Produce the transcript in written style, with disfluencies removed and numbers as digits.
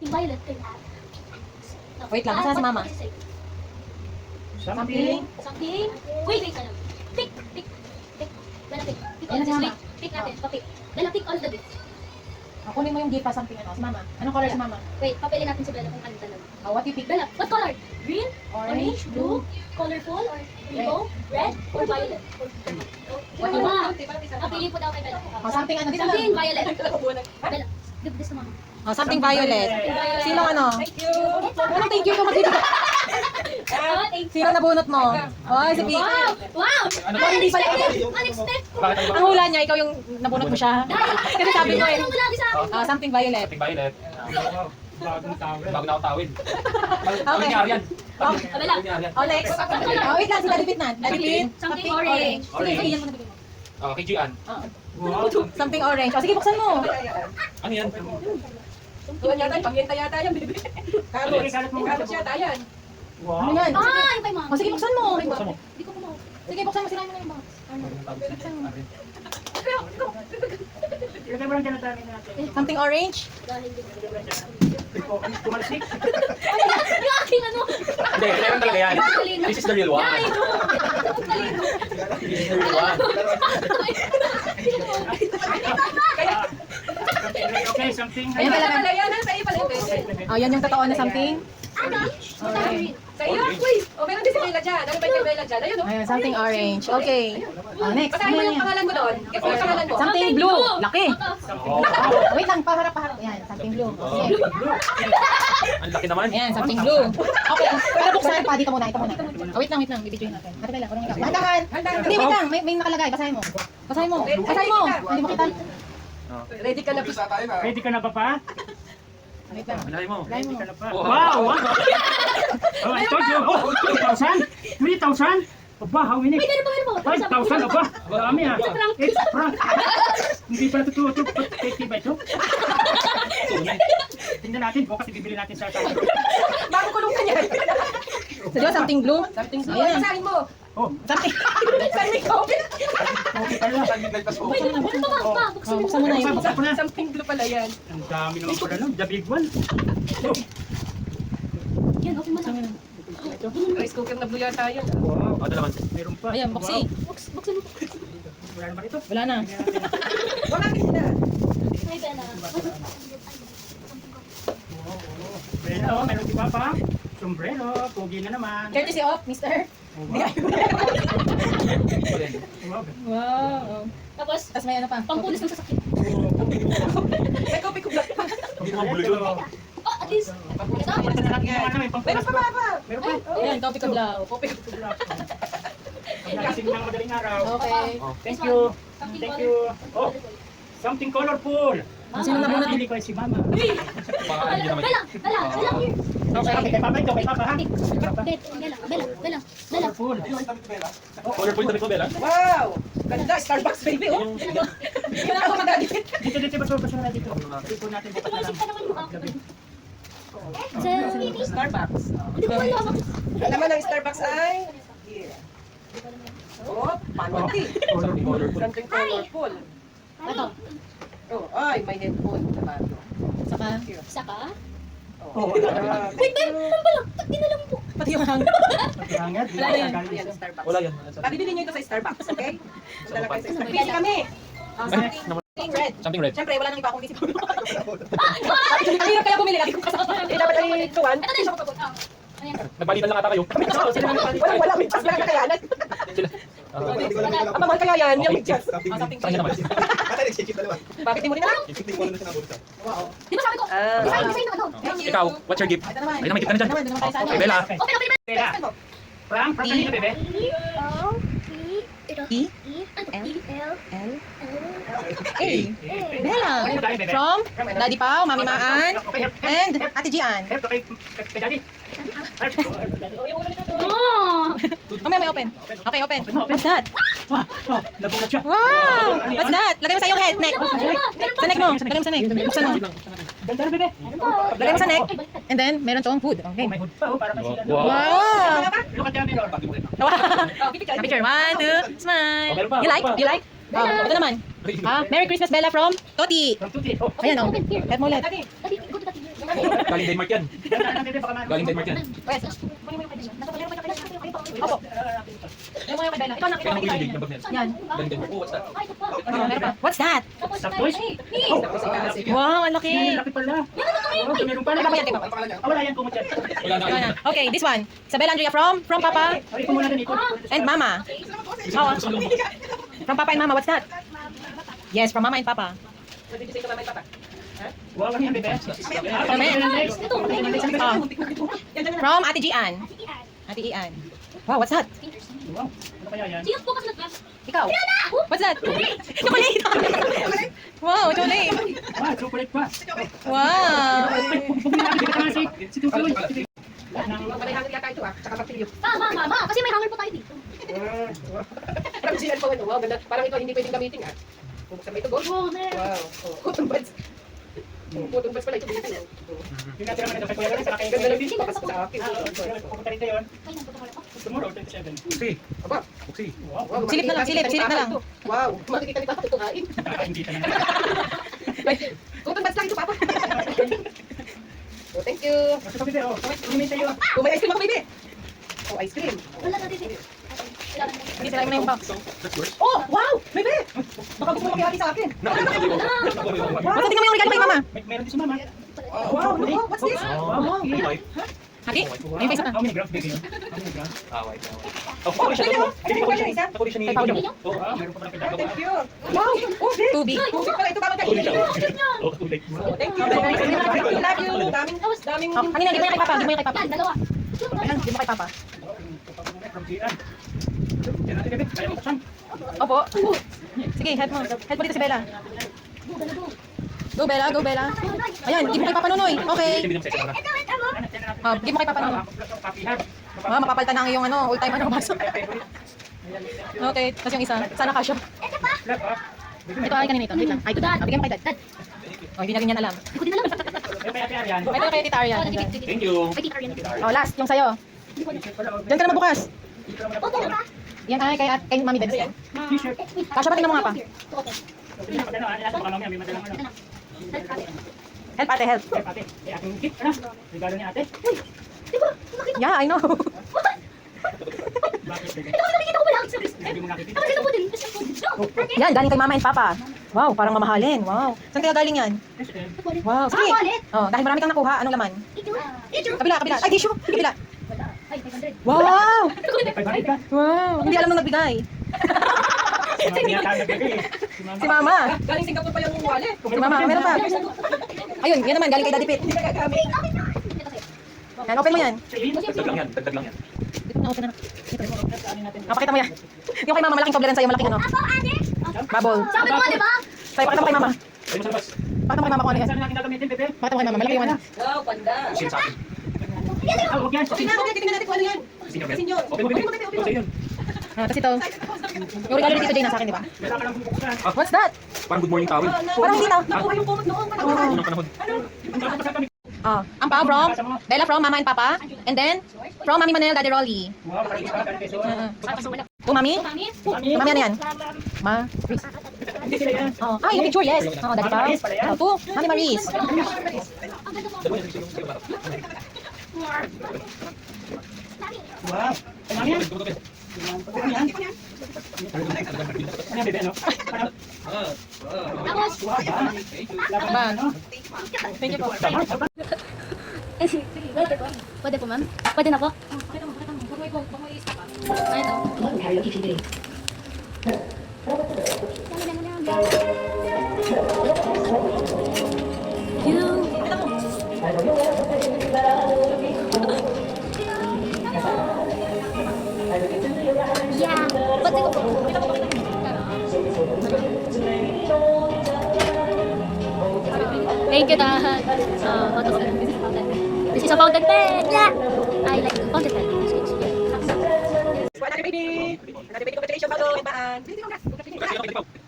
Violet. Wait lang, asa si mama? Something. Wait ka lang. Tick. Dala tick. Tick all the bits. Tick natin. Papi. Dala tick all the bits. Kunin mo yung gift pa something ano, si mama. Anong color si mama? Wait, papili natin si Bella kung ano talaga. What you pick? Bella, what color? Green? Orange? Blue? Colorful? Or rainbow? Red? Or violet? What you Mama, pili po daw kay Bella. Something ano, dito Something lang. violet. Bella, give this to mama. Something violet. Sino ano? Thank you. Anong thank you ka magbibigay? Oh, thank you. Sino nabunot mo? Oh, si Vicky. Wow! Hindi pala Unexpected! Ang hula niya, ikaw yung nabunot mo siya. Kasi sabi ko eh. Ano lagi sa akin? Something violet. Something violet. Bagong na ako tawid. Okay. Arian. Bella, Oh, next. Oh, wait lang, si Daddy Pit na. Daddy Pit. something orange. Sige, sige, yan mo na bigyan mo. Kay Gian. Something orange. Oh, sige, buksan mo. Ano yan? Tuwan yata, paminta yata yan, baby. Carrots yata yan. Ano yan? Ah, yung kay mama. Oh, sige, buksan mo. Buksan mo. Hindi ko kumaw. Sige, buksan mo. Sirain mo na yung box. Something orange. Yung aking ano? Hindi, meron talaga yan. This is the real one. This is the real one. Okay, something. Ayan pala. Pala yan, sa iyo pala yung best. Oh, yan yung totoo na something. Okay. Sa iyo? Uy! O, meron din si Bella dyan. Ano ba yung Bella dyan? Ayun, o. Ayun, something orange. Okay. Oh, next. Basahin mo yung pangalan mo doon. Give mo yung pangalan mo. Something blue. Laki. Oh, Wait lang, paharap. Yan, something blue. Okay. ang laki naman. Ayan, something blue. Okay, para buksan pa dito muna. Oh, wait lang. Bibidyoin natin. Hati lang, urong ikaw. Dahan. Hindi, wait lang. May nakalagay. Basahin mo. Hindi mo kita. Ready ka na. Ready ka na ba pa? Wait lang. Malay mo. Ready ka na pa? Oh, Wow! Oh, I told you. Oh, 2,000? 3,000? Aba, how many? Wait, ano ba? 5,000? Aba, marami ah. It's prank. Hindi pala totoo ito. Fake ba ito? Tingnan natin. Bukas ibibili natin sa akin. Bago kulong ka niyan. Seryo, something blue? Something blue. Ayan. Basahin mo. Oh, Something. Saan may COVID? okay pala. Wait, ano ba? Oh, buksan mo na yun. Buksan ko na. Something blue pala yan. Ang dami naman pala no. The big one. Oh, Yan, okay mo na. Rice cooker na blue yata yun. wow. Ano naman? Meron pa. Ayan, buksi. Buksan mo. Wala naman ito. Wala na. Wala ka sila. Hi, Bella. Sombrero, meron di ba pa? Sombrero, pogi na naman. Courtesy of Mr. Wow. Wow. Tapos, Tapos may ano pa? pangpulis ng sasakyan. May copy ko black pa. Oh, at least. Meron pa ba? Meron pa. Ayan, copy ka blaw. Pagkasing ng madaling araw. Okay. Thank you. Thank you. Oh, something colorful. Sino nabunot? Napili ko ay si Mama. Baka hindi naman. Bella. Okay, kay Papa ito, kay Papa ha. Bella. Colorful. Colorful damit mo, Bella? Wow! Ganda, Starbucks baby, oh. Hindi na ako madali. Dito, basta na dito. Dito natin bukas na lang. Starbucks. Hindi ko alam. Ang laman ng Starbucks ay... Here. Oh, panty. Colorful. Something colorful. Ito. Oh, ay, may headphone. Sabato. Saka, Isa ka? Oh, Wait, Ben! Saan pala? Tinalang po. pati yung hangin. pagkangad. Wala yan. Yan, Starbucks. Wala yan. Pabibili niyo ito sa Starbucks, okay? Punta lang kayo sa Starbucks. Busy Busy kami. Something red. Something red. Siyempre, wala nang iba akong isip. Ang hirap kaya bumili. Lagi kong kasama. Eh, dapat ay tuwan. Ito din siya kapag. Ayan. Nagbalitan lang ata kayo. Wala, may chance lang kakayanan. Ang mahal kaya yan, yung may chance. Something Saan naman? Bakit di mo rin alam? Di ba sabi ko? Design ng ano? Ikaw, what's your gift? Ito naman. Ay, naman, gift ka na dyan. Ito naman, doon naman tayo sa ano. Okay, Bella. Okay, Bella. Prank kanina, bebe. E? L. A. Bella. From Daddy Pao, Mami Maan, and Ate Gian. Help kay Daddy. Oh! Mamaya may open. Okay, open. What's that? Wow, wow, nabulat siya. Wow! What's that? Lagay mo sa iyong head, neck. Sa neck mo. Lagay mo sa neck. Buksan mo. Ganda na, bebe. Lagay mo sa neck. And then, meron tong food. Okay. May hood pa, oh, para may sila. Wow! Look at the mirror. Wow! Picture. 1, 2, smile. You like? You like? Oh, ito naman. Merry Christmas, Bella from Toti. From Tuti. Oh, Ayan, oh. Head mo ulit. Daddy, go to daddy. Galing Denmark yan. ganda na, bebe. Baka maano. Galing Denmark yan. Opo. Ayan mo yung kay Bella. Ikaw na, Kaya nang ulilig ng bag net. Yan. Galing Denmark. Oh, what's that? Meron pa. What's that? Stop toys. Oh, Wow, ang laki. yan, laki pala. Oh, meron pa. Kay Papa yan, kay Papa. Ah, wala yan, kumot yan. Wala na. Ayan. Okay, this one. Isabella Andrea from Papa Ay, ito muna din, ito. and Mama. From Papa and Mama, what's that? Yes, from Mama and Papa. Wow, ano yan, bebe? Next. From Ate Gian. Ate Ian. Wow, what's that? Wow, ano kaya yan? Sino po kasi nag-class? Ikaw. What's that? Chocolate. Wow, chocolate. Wow, chocolate pa. Wow. Si Tutoy. May hanger yata ito tsaka papilyo. Mama, kasi may hanger po tayo dito. Parang silan pa ano, wow, ganda. Parang ito hindi pwedeng gamitin Buksan mo ito, go. Oh, man. Wow. Cotton buds. Cotton buds pala ito. Yung natira mo na ito kay Kuya Loren, sa Ganda akin. lang din, pakas sa akin. Pupunta rin tayo. Ay, nagpapakala ko. Tomorrow, 27. Uksi. Aba, Uksi. Wow, wow. Silip na lang, silip na lang. Wow, makikita ni Papa tutuhain. hindi ka na. Cotton buds lang ito, Papa. Oh, thank you. Basta bebe, oh. Kumimintay tayo. Oh, may ice cream ako, baby. Oh, ice cream. Wala na dito. Hindi sila mo na yung box. That's yours. Oh, wow! Baby! Baka gusto mo makihati sa akin. Basta tingnan mo yung regalo kay Mama. Meron din si Mama. Wow, look, what's this? Wow. Hati? Yung face na. How many grams, baby? How many grams? Away. Oh, ako rin siya. Ako rin siya. Ako rin siya ni Kay Paolo. Oh, Ah, meron pa pala Oh, pinagawa. thank you. Wow! Oh, babe! Tubig. Tubig pala ito, bakit ako rin siya. kainin? Oh, kulay. Oh, thank you. Love you. Daming. Oh, kanina, di mo yung kay Papa. Di mo yung kay Papa. Yan, dalawa. Ayan, di mo kay Papa. From Gian. Yan natin, bebe. Kaya mo buksan. Opo. Sige, help mo. Help mo dito si Bella. Go, Bella. Go, Bella. Ayan, give mo kay Papa Nunoy. Okay. Hindi mo sex na. Oh, give mo kay Papa Nunoy. Ah, mapapalitan na ang iyong all-time baso. Okay, tapos yung isa. Sana kasya. Ito ay kanina ito. Wait lang. Ay, ito. Bigyan mo kay Dad. Oh, hindi na rin yan alam. Hindi ko din alam. Ito kay Tita Arian. Thank you. Ay, Tita Arian. Oh, last, yung sa'yo. Diyan ka na mabukas. Oh, dalawa. Yan ay kay Mami Debs yan. T-shirt. Kasya ba tingnan mo nga pa? Okay. Help ate, help. Ate, aking gift, ano? Regalo ni ate. Yeah, I know. Bakit, bebe? Ito kasi nakikita ko wala. Hindi mo nakikita. Tapos ito po din. No. Yan, galing kay Mama and Papa. Wow, parang mamahalin. Wow. Saan kaya galing yan? Wow, sige. wallet. Oh, dahil marami kang nakuha, anong laman? Ito. Kabila. Ay, tissue. Kabila. Ay, 500. Wow! Pagbalit ka. Wow! Hindi alam nung nagbigay. Tinatawag, bebe. Si Mama. Galing Singapore pa yung wallet. Si Mama, meron pa. Ayun, yan naman, galing kay Daddy Pit. Hindi ka gagamit. Yan, open mo yan. Dagdag lang yan. Dagdag lang yan. Dito na, open na. Dito. Pakita mo yan. Yung kay Mama, malaking Toblerone sa'yo, malaking ano. Bubble. Sabi mo, di ba? Sa'yo, pakita mo kay Mama. Ay, mo sa labas. Pakita mo kay Mama kung ano yan. Saan natin gagamitin, bebe? Pakita mo kay Mama, malaki yung ano. Wow, panda. Usin sa akin. Ah, huwag yan. Tingnan natin kung ano yan. Senior. Senior. Open mo, baby. Open sa'yo yun. Tapos ito. Yung regalo ni Tito Jay nasa akin, di ba? Wala ka lang bubuksan. What's that? Parang good morning towel. Parang hindi na. Nakuha yung kumot noon. Unang panahon. Oh, ang pao from Bella from Mama and Papa. And then, from Mami Manel, Daddy Rolly. Wow, maraming isa, maraming peso. Oh, Mami? Mami? Mami, ano yan? Ma? Chris. Hindi sila yan. Oh, ah, yung picture, yes. Oh, Daddy Pao. Oh, to, Mami Maris. Dalawa yan. Sige, marap. Wow. Ay, mami yan. Open. Ano yan? Ano yan, bebe, ano? Ano? Tapos, Wow, ba? Laban na, ano? Thank you po. pwede po, ma'am? Pwede na po? Ay, ito. Yeah, pwede ko po. Thank you, Dad. This is a fountain pen. Yeah. I like the fountain pen. baby. Ate baby, congratulations, bago. Ibaan. Congratulations,